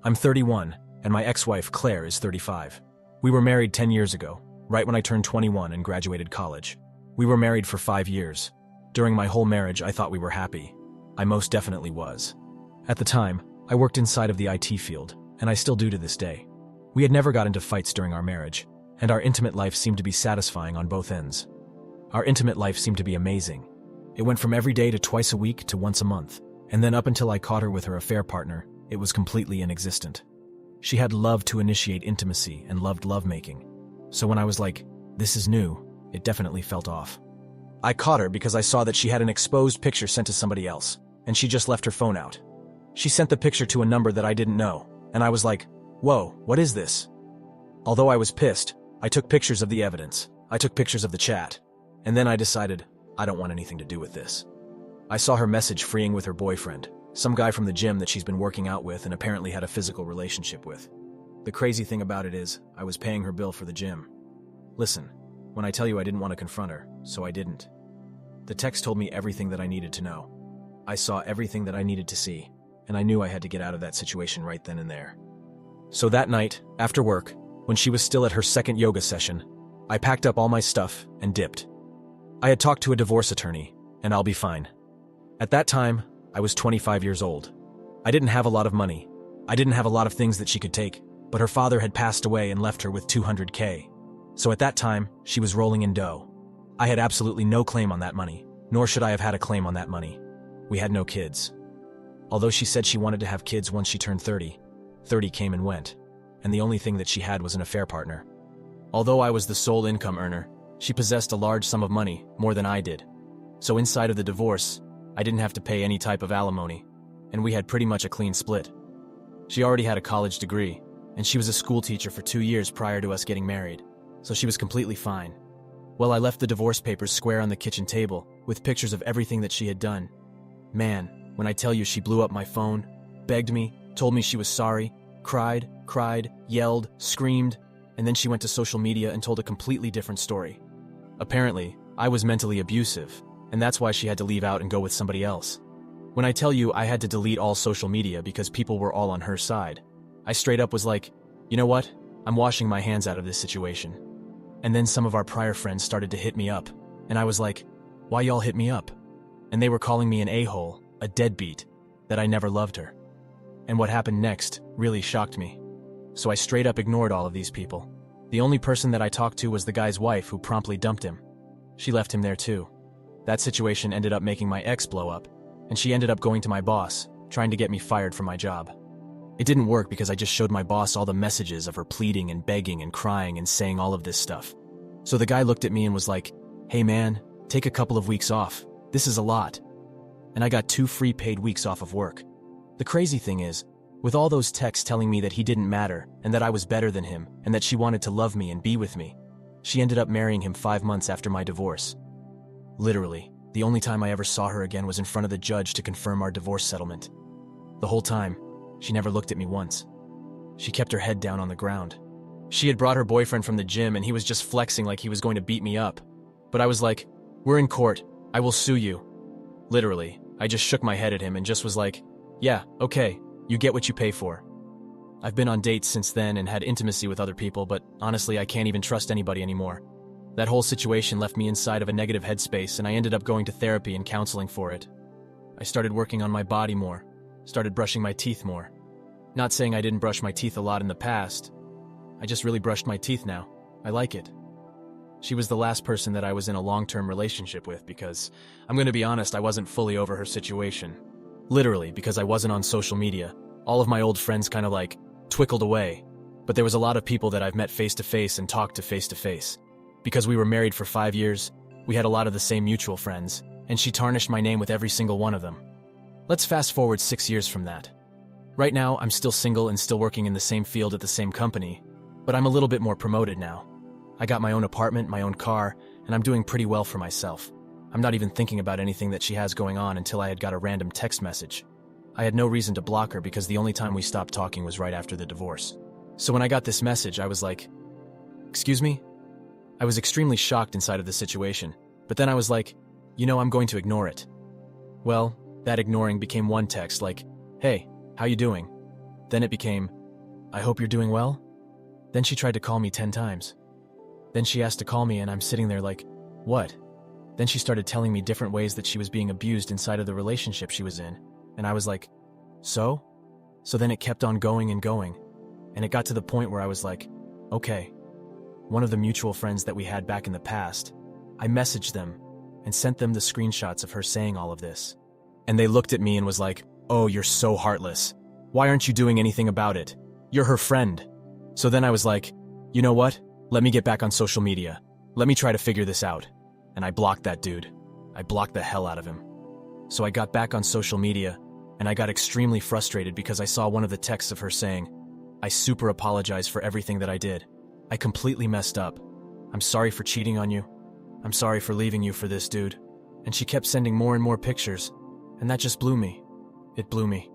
I'm 31, and my ex-wife, Claire, is 35. We were married 10 years ago, right when I turned 21 and graduated college. We were married for 5 years. During my whole marriage, I thought we were happy. I most definitely was. At the time, I worked inside of the IT field, and I still do to this day. We had never got into fights during our marriage, and our intimate life seemed to be satisfying on both ends. Our intimate life seemed to be amazing. It went from every day to twice a week to once a month, and then up until I caught her with her affair partner, it was completely inexistent. She had loved to initiate intimacy and loved lovemaking. So when I was like, this is new, it definitely felt off. I caught her because I saw that she had an exposed picture sent to somebody else, and she just left her phone out. She sent the picture to a number that I didn't know, and I was like, whoa, what is this? Although I was pissed, I took pictures of the evidence. I took pictures of the chat. And then I decided, I don't want anything to do with this. I saw her message freeing with her boyfriend, some guy from the gym that she's been working out with and apparently had a physical relationship with. The crazy thing about it is, I was paying her bill for the gym. Listen, when I tell you I didn't want to confront her, so I didn't. The text told me everything that I needed to know. I saw everything that I needed to see, and I knew I had to get out of that situation right then and there. So that night, after work, when she was still at her second yoga session, I packed up all my stuff and dipped. I had talked to a divorce attorney, and I'll be fine. At that time, I was 25 years old. I didn't have a lot of money. I didn't have a lot of things that she could take, but her father had passed away and left her with $200K. So at that time, she was rolling in dough. I had absolutely no claim on that money, nor should I have had a claim on that money. We had no kids. Although she said she wanted to have kids once she turned 30, 30 came and went, and the only thing that she had was an affair partner. Although I was the sole income earner, she possessed a large sum of money, more than I did. So inside of the divorce, I didn't have to pay any type of alimony, and we had pretty much a clean split. She already had a college degree, and she was a school teacher for 2 years prior to us getting married, so she was completely fine. Well, I left the divorce papers square on the kitchen table, with pictures of everything that she had done. Man, when I tell you she blew up my phone, begged me, told me she was sorry, cried, yelled, screamed, and then she went to social media and told a completely different story. Apparently, I was mentally abusive, and that's why she had to leave out and go with somebody else. When I tell you I had to delete all social media because people were all on her side, I straight up was like, you know what? I'm washing my hands out of this situation. And then some of our prior friends started to hit me up, and I was like, why y'all hit me up? And they were calling me an a-hole, a deadbeat, that I never loved her. And what happened next really shocked me. So I straight up ignored all of these people. The only person that I talked to was the guy's wife, who promptly dumped him. She left him there too. That situation ended up making my ex blow up, and she ended up going to my boss, trying to get me fired from my job. It didn't work because I just showed my boss all the messages of her pleading and begging and crying and saying all of this stuff. So the guy looked at me and was like, hey man, take a couple of weeks off. This is a lot. And I got 2 free paid weeks off of work. The crazy thing is, with all those texts telling me that he didn't matter and that I was better than him and that she wanted to love me and be with me, she ended up marrying him 5 months after my divorce. Literally, the only time I ever saw her again was in front of the judge to confirm our divorce settlement. The whole time, she never looked at me once. She kept her head down on the ground. She had brought her boyfriend from the gym and he was just flexing like he was going to beat me up. But I was like, we're in court. I will sue you. Literally, I just shook my head at him and just was like, yeah, okay, you get what you pay for. I've been on dates since then and had intimacy with other people, but honestly, I can't even trust anybody anymore. That whole situation left me inside of a negative headspace, and I ended up going to therapy and counseling for it. I started working on my body more, started brushing my teeth more. Not saying I didn't brush my teeth a lot in the past. I just really brushed my teeth now. I like it. She was the last person that I was in a long-term relationship with because, I'm going to be honest, I wasn't fully over her situation. Literally, because I wasn't on social media. All of my old friends kind of like twickled away, but there was a lot of people that I've met face-to-face and talked to face-to-face. Because we were married for 5 years, we had a lot of the same mutual friends, and she tarnished my name with every single one of them. Let's fast forward 6 years from that. Right now, I'm still single and still working in the same field at the same company, but I'm a little bit more promoted now. I got my own apartment, my own car, and I'm doing pretty well for myself. I'm not even thinking about anything that she has going on until I had got a random text message. I had no reason to block her because the only time we stopped talking was right after the divorce. So when I got this message, I was like, excuse me? I was extremely shocked inside of the situation, but then I was like, you know, I'm going to ignore it. Well, that ignoring became one text like, hey, how you doing? Then it became, I hope you're doing well? Then she tried to call me 10 times. Then she asked to call me and I'm sitting there like, what? Then she started telling me different ways that she was being abused inside of the relationship she was in. And I was like, so? So then it kept on going and going. And it got to the point where I was like, okay. One of the mutual friends that we had back in the past, I messaged them and sent them the screenshots of her saying all of this. And they looked at me and was like, oh, you're so heartless. Why aren't you doing anything about it? You're her friend. So then I was like, you know what? Let me get back on social media. Let me try to figure this out. And I blocked that dude. I blocked the hell out of him. So I got back on social media, and I got extremely frustrated because I saw one of the texts of her saying, I super apologize for everything that I did. I completely messed up. I'm sorry for cheating on you. I'm sorry for leaving you for this dude. And she kept sending more and more pictures, and that just blew me. It blew me.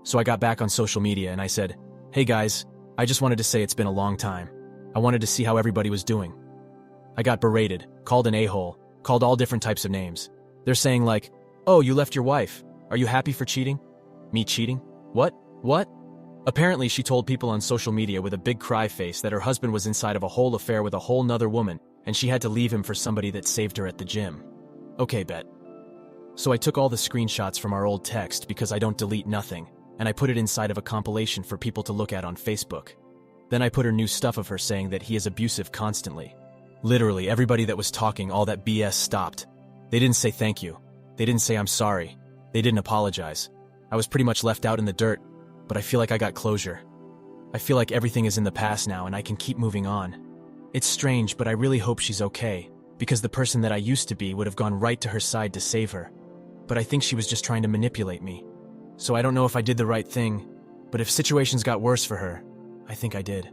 So I got back on social media and I said, hey guys, I just wanted to say it's been a long time. I wanted to see how everybody was doing. I got berated, called an a-hole, called all different types of names. They're saying like, oh, you left your wife. Are you happy for cheating? Me cheating? What? What? Apparently she told people on social media with a big cry face that her husband was inside of a whole affair with a whole nother woman and she had to leave him for somebody that saved her at the gym. Okay, bet. So I took all the screenshots from our old text because I don't delete nothing, and I put it inside of a compilation for people to look at on Facebook. Then I put her new stuff of her saying that he is abusive constantly. Literally, everybody that was talking all that BS stopped. They didn't say thank you. They didn't say I'm sorry. They didn't apologize. I was pretty much left out in the dirt, but I feel like I got closure. I feel like everything is in the past now and I can keep moving on. It's strange, but I really hope she's okay, because the person that I used to be would have gone right to her side to save her. But I think she was just trying to manipulate me. So I don't know if I did the right thing, but if situations got worse for her, I think I did.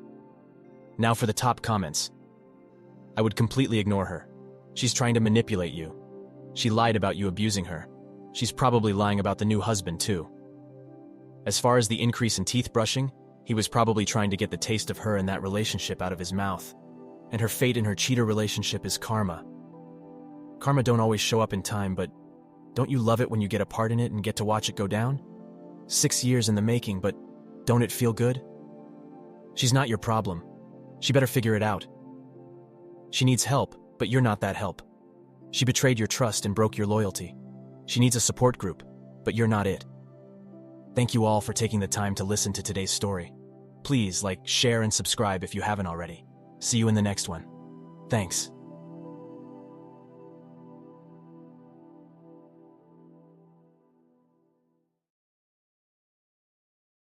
Now for the top comments. I would completely ignore her. She's trying to manipulate you. She lied about you abusing her. She's probably lying about the new husband too. As far as the increase in teeth brushing, he was probably trying to get the taste of her and that relationship out of his mouth. And her fate in her cheater relationship is karma. Karma don't always show up in time, but don't you love it when you get a part in it and get to watch it go down? 6 years in the making, but don't it feel good? She's not your problem. She better figure it out. She needs help, but you're not that help. She betrayed your trust and broke your loyalty. She needs a support group, but you're not it. Thank you all for taking the time to listen to today's story. Please like, share, and subscribe if you haven't already. See you in the next one. Thanks.